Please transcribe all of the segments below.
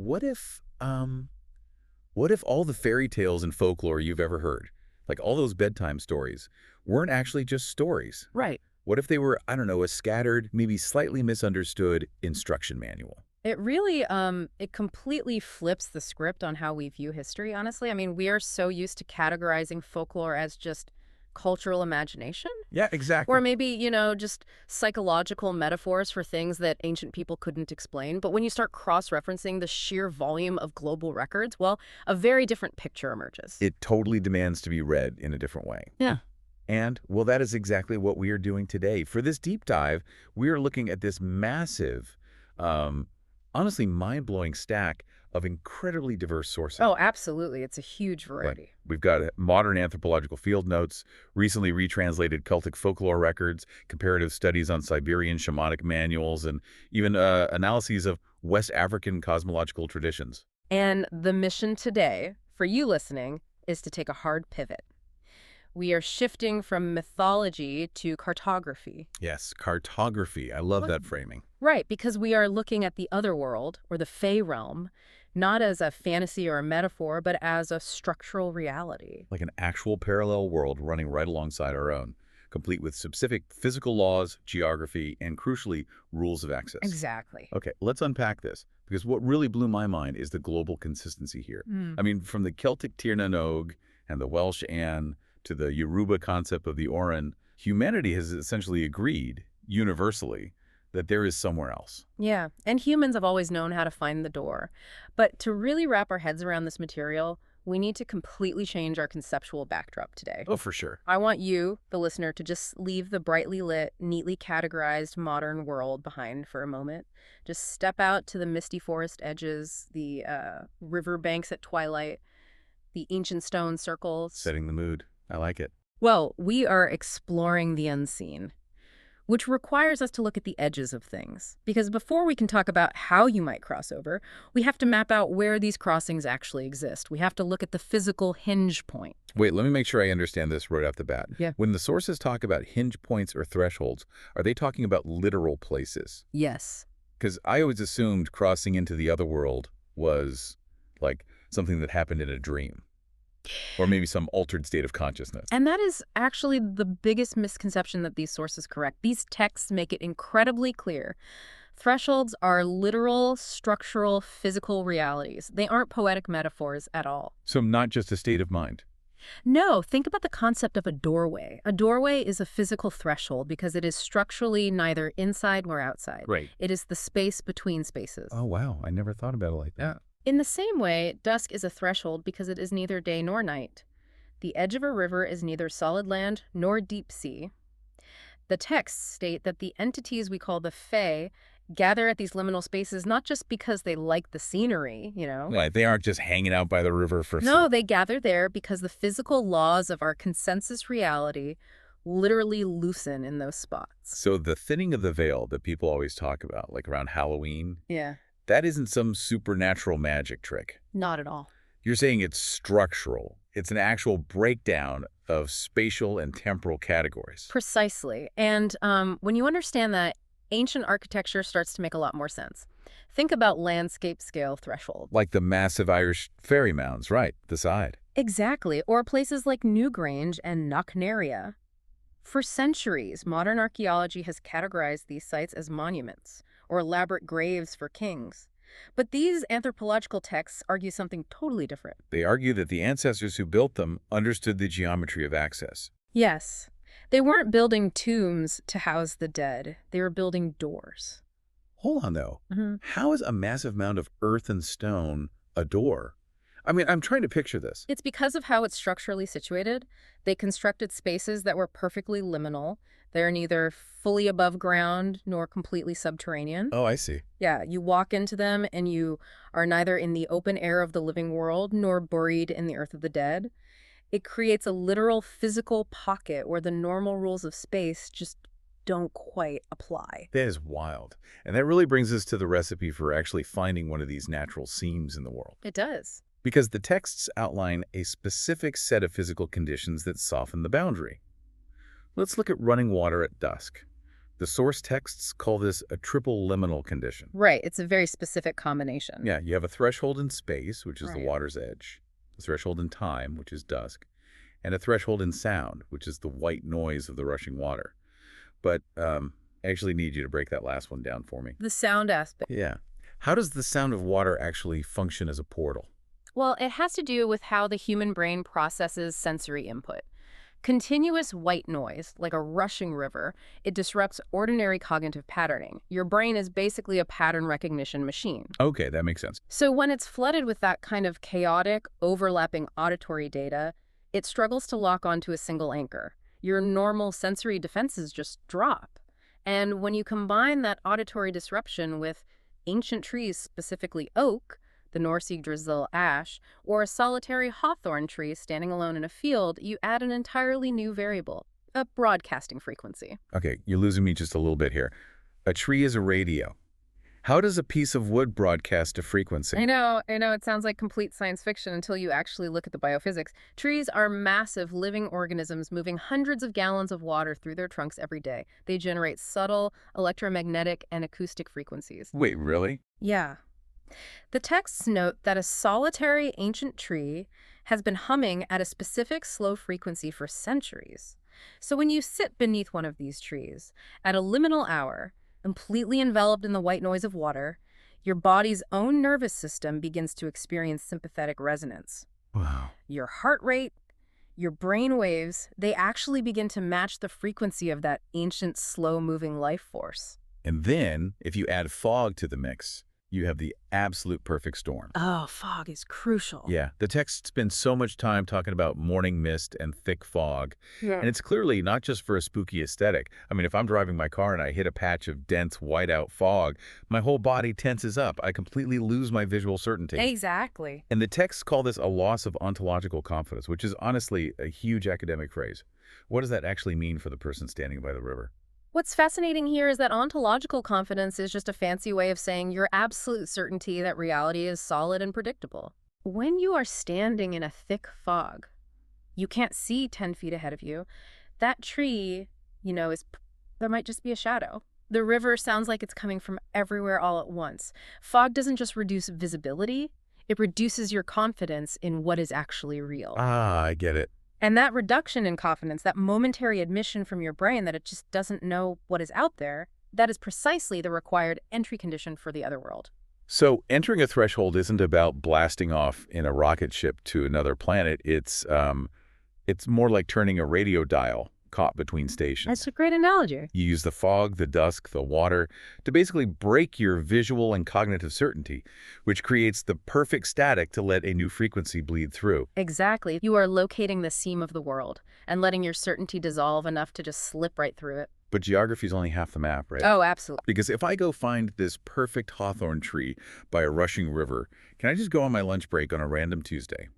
what if all the fairy tales and folklore you've ever heard, like all those bedtime stories, weren't actually just stories? Right. What if they were, I don't know, a scattered, maybe slightly misunderstood instruction manual? It really, it completely flips the script on how we view history, honestly. I mean, we are so used to categorizing folklore as just cultural imagination, Yeah, or exactly. maybe, just psychological metaphors for things that ancient people couldn't explain. But when you start cross-referencing the sheer volume of global records, well, a very different picture emerges. It totally demands to be read in a different way. Yeah. And, well, that is exactly what we are doing today. For this deep dive, we are looking at this massive, um, honestly mind-blowing stack of incredibly diverse sources. Oh, absolutely. It's a huge Like, variety. we've got modern anthropological field notes, recently retranslated Celtic folklore records, comparative studies on Siberian shamanic manuals, and even analyses of West African cosmological traditions. And the mission today, for you listening, is to take a hard pivot. We are shifting from mythology to cartography. Yes, cartography. I love What? that framing. Right, because we are looking at the otherworld, or the Fey realm, not as a fantasy or a metaphor, but as a structural reality. Like an actual parallel world running right alongside our own, complete with specific physical laws, geography, and crucially, rules of access. Exactly. Okay, let's unpack this, because what really blew my mind is the global consistency here. Mm. I mean, from the Celtic Tir na Nog and the Welsh Anne to the Yoruba concept of the Oran, humanity has essentially agreed, universally, that there is somewhere else. Yeah, and humans have always known how to find the door. But to really wrap our heads around this material, we need to completely change our conceptual backdrop today. Oh, for sure. I want you, the listener, to just leave the brightly lit, neatly categorized modern world behind for a moment. Just step out to the misty forest edges, the river banks at twilight, the ancient stone circles. Setting the mood. I like it. Well, we are exploring the unseen, which requires us to look at the edges of things. Because before we can talk about how you might cross over, we have to map out where these crossings actually exist. We have to look at the physical hinge point. Wait, let me make sure I understand this right off the bat. Yeah. When the sources talk about hinge points or thresholds, are they talking about literal places? Yes. Because I always assumed crossing into the other world was like something that happened in a dream, or maybe some altered state of consciousness. And that is actually the biggest misconception that these sources correct. These texts make it incredibly clear. Thresholds are literal, structural, physical realities. They aren't poetic metaphors at all. So not just a state of mind. No, think about the concept of a doorway. A doorway is a physical threshold because it is structurally neither inside nor outside. Right. It is the space between spaces. Oh, wow. I never thought about it like that. In the same way, dusk is a threshold because it is neither day nor night. The edge of a river is neither solid land nor deep sea. The texts state that the entities we call the Fae gather at these liminal spaces not just because they like the scenery, Right. They aren't just hanging out by the river for... No, they gather there because the physical laws of our consensus reality literally loosen in those spots. So the thinning of the veil that people always talk about, like around Halloween, Yeah. that isn't some supernatural magic trick. Not at all. You're saying it's structural. It's an actual breakdown of spatial and temporal categories. Precisely. And when you understand that, ancient architecture starts to make a lot more sense. Think about landscape scale threshold. Like the massive Irish fairy mounds, right, the side. Exactly. Or places like Newgrange and Knocknaria. For centuries, modern archaeology has categorized these sites as monuments or elaborate graves for kings. But these anthropological texts argue something totally different. They argue that the ancestors who built them understood the geometry of access. Yes, they weren't building tombs to house the dead. They were building doors. Hold on, though. Mm-hmm. How is a massive mound of earth and stone a door? I mean, I'm trying to picture this. It's because of how it's structurally situated. They constructed spaces that were perfectly liminal. They're neither fully above ground nor completely subterranean. Oh, I see. Yeah, you walk into them and you are neither in the open air of the living world nor buried in the earth of the dead. It creates a literal physical pocket where the normal rules of space just don't quite apply. That is wild. And that really brings us to the recipe for actually finding one of these natural seams in the world. It does. Because the texts outline a specific set of physical conditions that soften the boundary. Let's look at running water at dusk. The source texts call this a triple liminal condition. Right, it's a very specific combination. Yeah, you have a threshold in space, which is the Right. water's edge, a threshold in time, which is dusk, and a threshold in sound, which is the white noise of the rushing water. But I actually need you to break that last one down for me. The sound aspect. Yeah. How does the sound of water actually function as a portal? Well, it has to do with how the human brain processes sensory input. Continuous white noise, like a rushing river, it disrupts ordinary cognitive patterning. Your brain is basically a pattern recognition machine. Okay, that makes sense. So when it's flooded with that kind of chaotic, overlapping auditory data, it struggles to lock onto a single anchor. Your normal sensory defenses just drop. And when you combine that auditory disruption with ancient trees, specifically oak, the North Yggdrasil ash, or a solitary hawthorn tree standing alone in a field, you add an entirely new variable, a broadcasting frequency. Okay, you're losing me just a little bit here. A tree is a radio. How does a piece of wood broadcast a frequency? I know, it sounds like complete science fiction until you actually look at the biophysics. Trees are massive living organisms moving hundreds of gallons of water through their trunks every day. They generate subtle electromagnetic and acoustic frequencies. Wait, really? Yeah. The texts note that a solitary ancient tree has been humming at a specific slow frequency for centuries. So when you sit beneath one of these trees, at a liminal hour, completely enveloped in the white noise of water, your body's own nervous system begins to experience sympathetic resonance. Wow. Your heart rate, your brain waves, they actually begin to match the frequency of that ancient, slow-moving life force. And then, if you add fog to the mix, you have the absolute perfect storm. Oh, fog is crucial. Yeah, the text spends so much time talking about morning mist and thick fog. Yeah. And it's clearly not just for a spooky aesthetic. I mean, if I'm driving my car and I hit a patch of dense whiteout fog, my whole body tenses up. I completely lose my visual certainty. Exactly. And the texts call this a loss of ontological confidence, which is honestly a huge academic phrase. What does that actually mean for the person standing by the river? What's fascinating here is that ontological confidence is just a fancy way of saying your absolute certainty that reality is solid and predictable. When you are standing in a thick fog, you can't see 10 feet ahead of you. That tree, there might just be a shadow. The river sounds like it's coming from everywhere all at once. Fog doesn't just reduce visibility, it reduces your confidence in what is actually real. Ah, I get it. And that reduction in confidence, that momentary admission from your brain that it just doesn't know what is out there, that is precisely the required entry condition for the otherworld. So entering a threshold isn't about blasting off in a rocket ship to another planet. It's more like turning a radio dial caught between stations. That's a great analogy. You use the fog, the dusk, the water to basically break your visual and cognitive certainty, which creates the perfect static to let a new frequency bleed through. Exactly. You are locating the seam of the world and letting your certainty dissolve enough to just slip right through it. But geography is only half the map, right? Oh, absolutely. Because if I go find this perfect hawthorn tree by a rushing river, can I just go on my lunch break on a random Tuesday?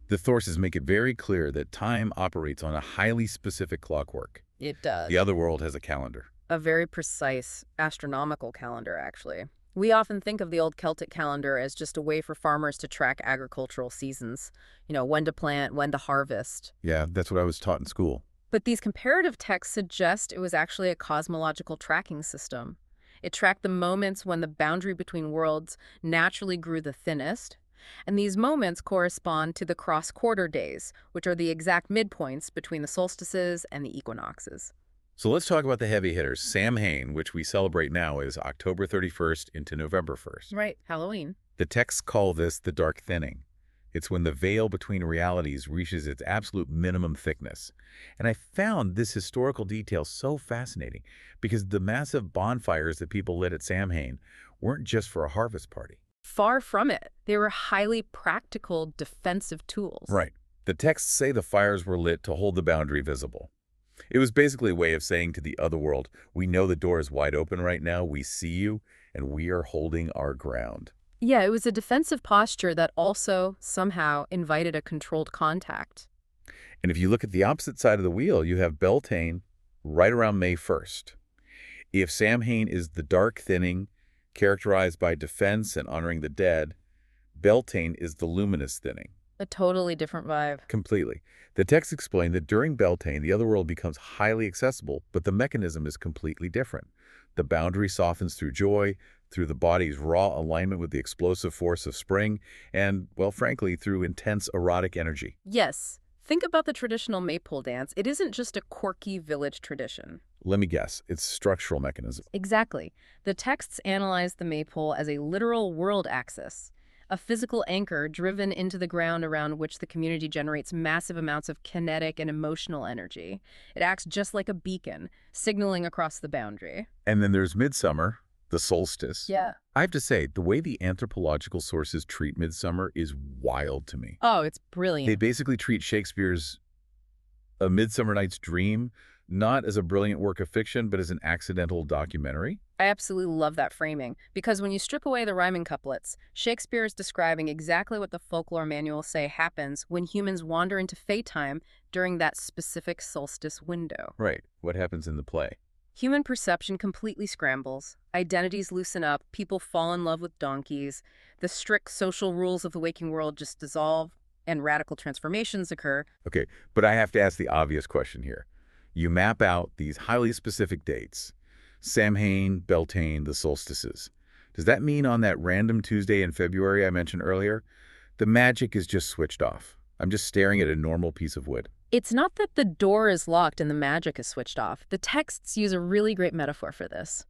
The sources make it very clear that time operates on a highly specific clockwork. It does. The other world has a calendar. A very precise astronomical calendar, actually. We often think of the old Celtic calendar as just a way for farmers to track agricultural seasons. When to plant, when to harvest. Yeah, that's what I was taught in school. But these comparative texts suggest it was actually a cosmological tracking system. It tracked the moments when the boundary between worlds naturally grew the thinnest, and these moments correspond to the cross-quarter days, which are the exact midpoints between the solstices and the equinoxes. So let's talk about the heavy hitters. Samhain, which we celebrate now, is October 31st into November 1st. Right, Halloween. The texts call this the dark thinning. It's when the veil between realities reaches its absolute minimum thickness. And I found this historical detail so fascinating because the massive bonfires that people lit at Samhain weren't just for a harvest party. Far from it. They were highly practical defensive tools. Right. The texts say the fires were lit to hold the boundary visible. It was basically a way of saying to the other world, we know the door is wide open right now, we see you, and we are holding our ground. Yeah, it was a defensive posture that also, somehow, invited a controlled contact. And if you look at the opposite side of the wheel, you have Beltane right around May 1st. If Samhain is the dark thinning, characterized by defense and honoring the dead, Beltane is the luminous thinning. A totally different vibe. Completely. The text explained that during Beltane, the otherworld becomes highly accessible, but the mechanism is completely different. The boundary softens through joy, through the body's raw alignment with the explosive force of spring, and, well, frankly, through intense erotic energy. Yes. Think about the traditional maypole dance. It isn't just a quirky village tradition. Let me guess, it's structural mechanism. Exactly. The texts analyze the maypole as a literal world axis, a physical anchor driven into the ground around which the community generates massive amounts of kinetic and emotional energy. It acts just like a beacon, signaling across the boundary. And then there's midsummer, the solstice. Yeah. I have to say, the way the anthropological sources treat midsummer is wild to me. Oh, it's They brilliant. basically treat Shakespeare's A Midsummer Night's Dream not as a brilliant work of fiction, but as an accidental documentary. I absolutely love that framing, because when you strip away the rhyming couplets, Shakespeare is describing exactly what the folklore manuals say happens when humans wander into Faytime during that specific solstice window. Right. What happens in the play? Human perception completely scrambles, identities loosen up, people fall in love with donkeys, the strict social rules of the waking world just dissolve, and radical transformations occur. Okay, but I have to ask the obvious question here. You map out these highly specific dates, Samhain, Beltane, the solstices. Does that mean on that random Tuesday in February I mentioned earlier, the magic is just switched off? I'm just staring at a normal piece of wood. It's not that the door is locked and the magic is switched off. The texts use a really great metaphor for this.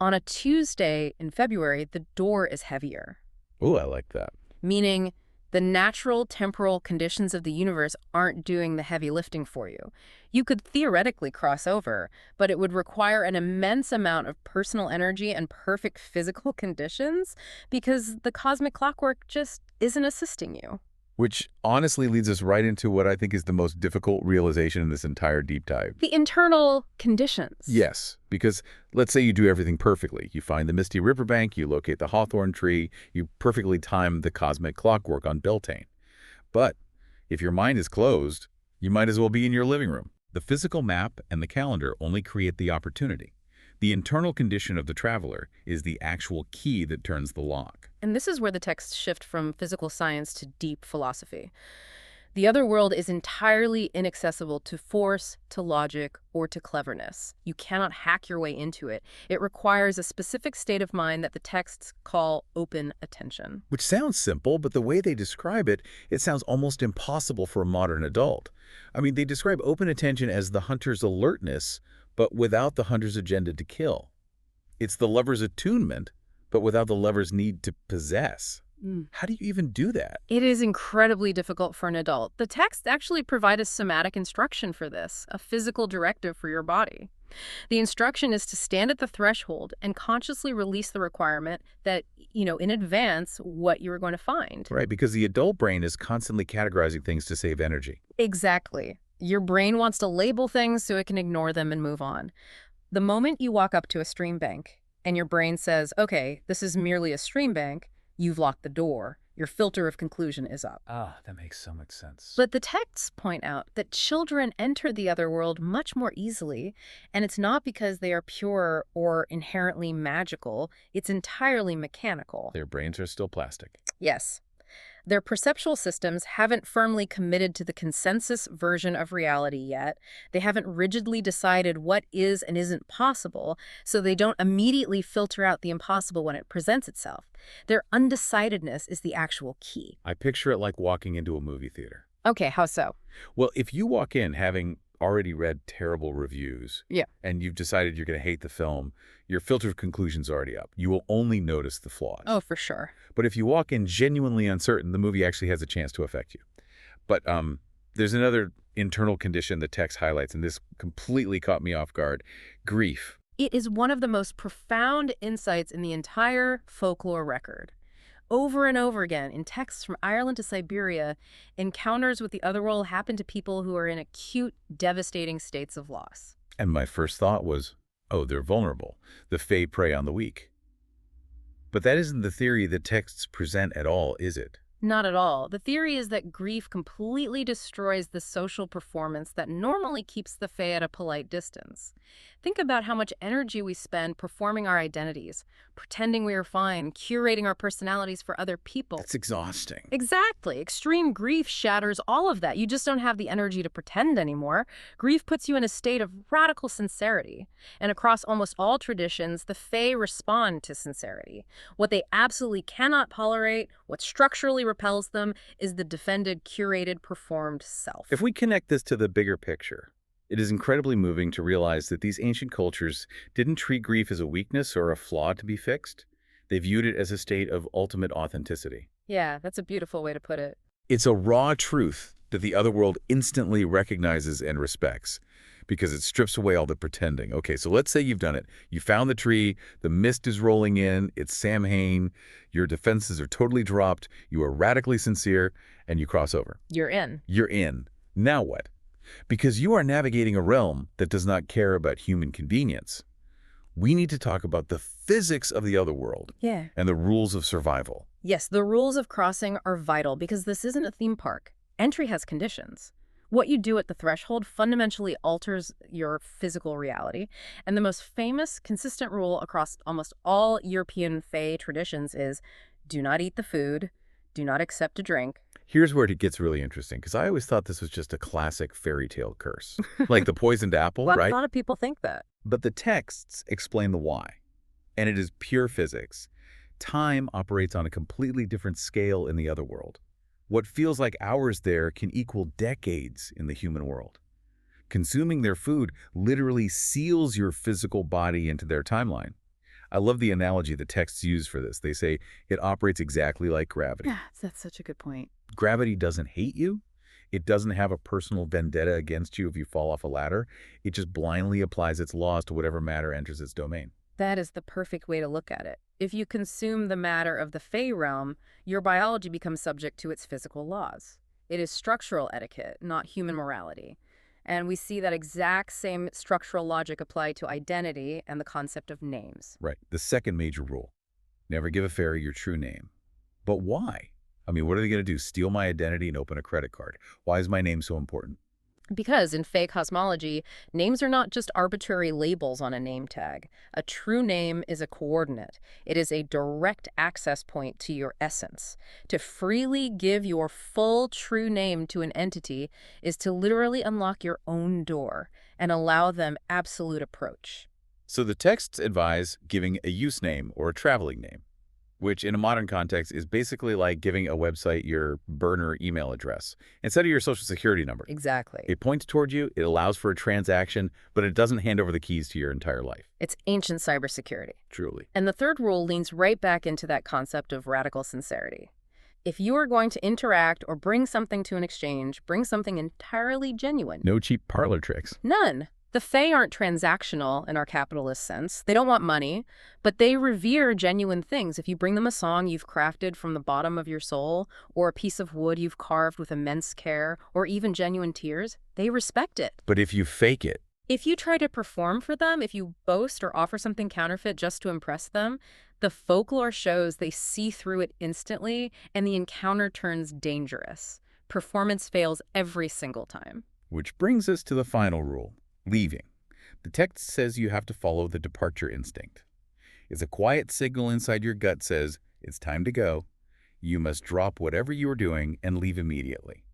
On a Tuesday in February, the door is heavier, Ooh, I like that. meaning the natural temporal conditions of the universe aren't doing the heavy lifting for you. You could theoretically cross over, but it would require an immense amount of personal energy and perfect physical conditions because the cosmic clockwork just isn't assisting you. Which honestly leads us right into what I think is the most difficult realization in this entire deep dive. The internal conditions. Yes, because let's say you do everything perfectly. You find the misty riverbank, you locate the hawthorn tree, you perfectly time the cosmic clockwork on Beltane. But if your mind is closed, you might as well be in your living room. The physical map and the calendar only create the opportunity. The internal condition of the traveler is the actual key that turns the lock. And this is where the texts shift from physical science to deep philosophy. The other world is entirely inaccessible to force, to logic, or to cleverness. You cannot hack your way into it. It requires a specific state of mind that the texts call open attention. Which sounds simple, but the way they describe it, it sounds almost impossible for a modern adult. I mean, they describe open attention as the hunter's alertness, but without the hunter's agenda to kill. It's the lover's attunement, but without the lover's need to possess. How do you even do that? It is incredibly difficult for an adult. The texts actually provide a somatic instruction for this, a physical directive for your body. The instruction is to stand at the threshold and consciously release the requirement that, in advance what you're going to find. Right, because the adult brain is constantly categorizing things to save energy. Exactly. Your brain wants to label things so it can ignore them and move on. The moment you walk up to a stream bank and your brain says, okay, this is merely a stream bank, you've locked the door. Your filter of conclusion is up. Ah, that makes so much sense. But the texts point out that children enter the other world much more easily, and it's not because they are pure or inherently magical. It's entirely mechanical. Their brains are still plastic. Yes. Their perceptual systems haven't firmly committed to the consensus version of reality yet. They haven't rigidly decided what is and isn't possible, so they don't immediately filter out the impossible when it presents itself. Their undecidedness is the actual key. I picture it like walking into a movie theater. Okay, how so? Well, if you walk in having already read terrible reviews, Yeah. and you've decided you're going to hate the film, your filter of conclusion's already up. You will only notice the flaws. Oh, for sure. But if you walk in genuinely uncertain, the movie actually has a chance to affect you. But there's another internal condition the text highlights, and this completely caught me off guard: grief. It is one of the most profound insights in the entire folklore record. Over and over again, in texts from Ireland to Siberia, encounters with the otherworld happen to people who are in acute, devastating states of loss. And my first thought was, oh, they're vulnerable. The Fae prey on the weak. But that isn't the theory the texts present at all, is it? Not at all. The theory is that grief completely destroys the social performance that normally keeps the Fae at a polite distance. Think about how much energy we spend performing our identities, pretending we are fine, curating our personalities for other people. That's exhausting. Exactly. Extreme grief shatters all of that. You just don't have the energy to pretend anymore. Grief puts you in a state of radical sincerity. And across almost all traditions, the Fae respond to sincerity. What they absolutely cannot tolerate, what structurally repels them, is the defended, curated, performed self. If we connect this to the bigger picture, it is incredibly moving to realize that these ancient cultures didn't treat grief as a weakness or a flaw to be fixed. They viewed it as a state of ultimate authenticity. Yeah, that's a beautiful way to put it. It's a raw truth that the other world instantly recognizes and respects because it strips away all the pretending. Okay, so let's say you've done it. You found the tree, the mist is rolling in, it's Samhain, your defenses are totally dropped, you are radically sincere, and you cross over. You're in. You're in. Now what? Because you are navigating a realm that does not care about human convenience. We need to talk about the physics of the other world Yeah. and the rules of survival. Yes, the rules of crossing are vital because this isn't a theme park. Entry has conditions. What you do at the threshold fundamentally alters your physical reality. And the most famous, consistent rule across almost all European Fae traditions is do not eat the food, do not accept a drink. Here's where it gets really interesting, because I always thought this was just a classic fairy tale curse, like the poisoned apple, Well, right? a lot of people think that. But the texts explain the why, and it is pure physics. Time operates on a completely different scale in the other world. What feels like hours there can equal decades in the human world. Consuming their food literally seals your physical body into their timeline. I love the analogy the texts use for this. They say it operates exactly like gravity. Yeah, that's such a good point. Gravity doesn't hate you. It doesn't have a personal vendetta against you if you fall off a ladder. It just blindly applies its laws to whatever matter enters its domain. That is the perfect way to look at it. If you consume the matter of the Fey realm, your biology becomes subject to its physical laws. It is structural etiquette, not human morality. And we see that exact same structural logic applied to identity and the concept of names. Right. The second major rule. Never give a fairy your true name. But why? I mean, what are they going to do? Steal my identity and open a credit card? Why is my name so important? Because in Fey cosmology, names are not just arbitrary labels on a name tag. A true name is a coordinate. It is a direct access point to your essence. To freely give your full true name to an entity is to literally unlock your own door and allow them absolute approach. So the texts advise giving a use name or a traveling name, which in a modern context is basically like giving a website your burner email address instead of your social security number. Exactly. It points toward you, it allows for a transaction, but it doesn't hand over the keys to your entire life. It's ancient cybersecurity. Truly. And the third rule leans right back into that concept of radical sincerity. If you are going to interact or bring something to an exchange, bring something entirely genuine. No cheap parlor tricks. None. The Fae aren't transactional in our capitalist sense. They don't want money, but they revere genuine things. If you bring them a song you've crafted from the bottom of your soul, or a piece of wood you've carved with immense care, or even genuine tears, they respect it. But if you fake it, If you try to perform for them, if you boast or offer something counterfeit just to impress them, the folklore shows they see through it instantly, and the encounter turns dangerous. Performance fails every single time. which brings us to the final rule, leaving. The text says you have to follow the departure instinct. It's a quiet signal inside your gut says, it's time to go. You must drop whatever you are doing and leave immediately.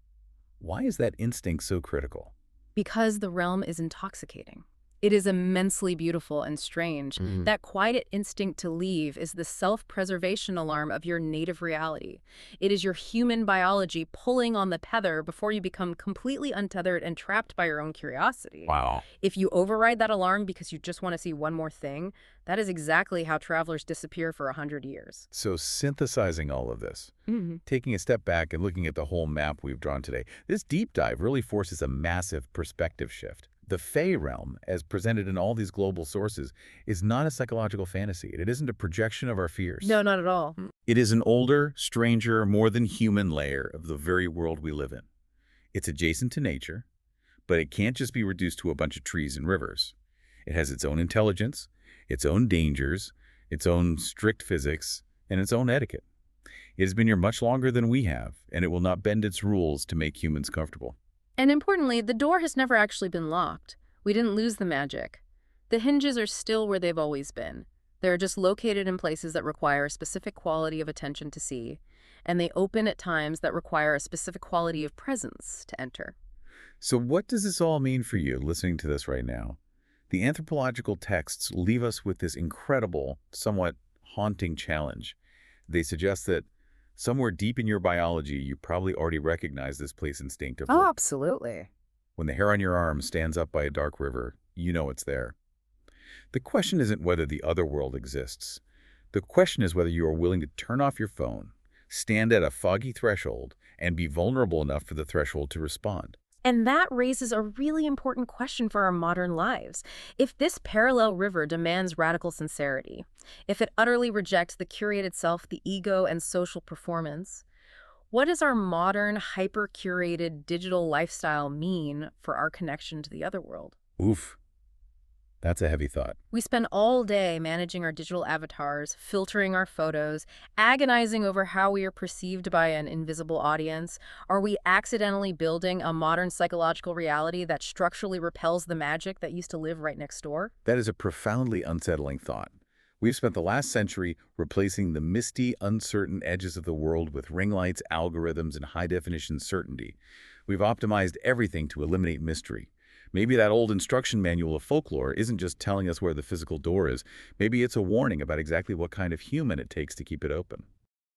Why is that instinct so critical? Because the realm is intoxicating. It is immensely beautiful and strange. That quiet instinct to leave is the self-preservation alarm of your native reality. It is your human biology pulling on the tether before you become completely untethered and trapped by your own curiosity. Wow. If you override that alarm because you just want to see one more thing, that is exactly how travelers disappear for 100 years. So synthesizing all of this, taking a step back and looking at the whole map we've drawn today, this deep dive really forces a massive perspective shift. The Fey realm, as presented in all these global sources, is not a psychological fantasy. It isn't a projection of our fears. No, not at all. It is an older, stranger, more than human layer of the very world we live in. It's adjacent to nature, but it can't just be reduced to a bunch of trees and rivers. It has its own intelligence, its own dangers, its own strict physics, and its own etiquette. It has been here much longer than we have, and it will not bend its rules to make humans comfortable. And importantly, the door has never actually been locked. We didn't lose the magic. The hinges are still where they've always been. They're just located in places that require a specific quality of attention to see, and they open at times that require a specific quality of presence to enter. So what does this all mean for you listening to this right now? The anthropological texts leave us with this incredible, somewhat haunting challenge. They suggest that somewhere deep in your biology, you probably already recognize this place Oh, instinctively. absolutely. When the hair on your arm stands up by a dark river, you know it's there. The question isn't whether the other world exists. The question is whether you are willing to turn off your phone, stand at a foggy threshold, and be vulnerable enough for the threshold to respond. And that raises a really important question for our modern lives. If this parallel river demands radical sincerity, if it utterly rejects the curated self, the ego, and social performance, what does our modern, hyper-curated digital lifestyle mean for our connection to the other world? Oof, that's a heavy thought. We spend all day managing our digital avatars, filtering our photos, agonizing over how we are perceived by an invisible audience. Are we accidentally building a modern psychological reality that structurally repels the magic that used to live right next door? That is a profoundly unsettling thought. We've spent the last century replacing the misty, uncertain edges of the world with ring lights, algorithms, and high-definition certainty. We've optimized everything to eliminate mystery. Maybe that old instruction manual of folklore isn't just telling us where the physical door is. Maybe it's a warning about exactly what kind of human it takes to keep it open.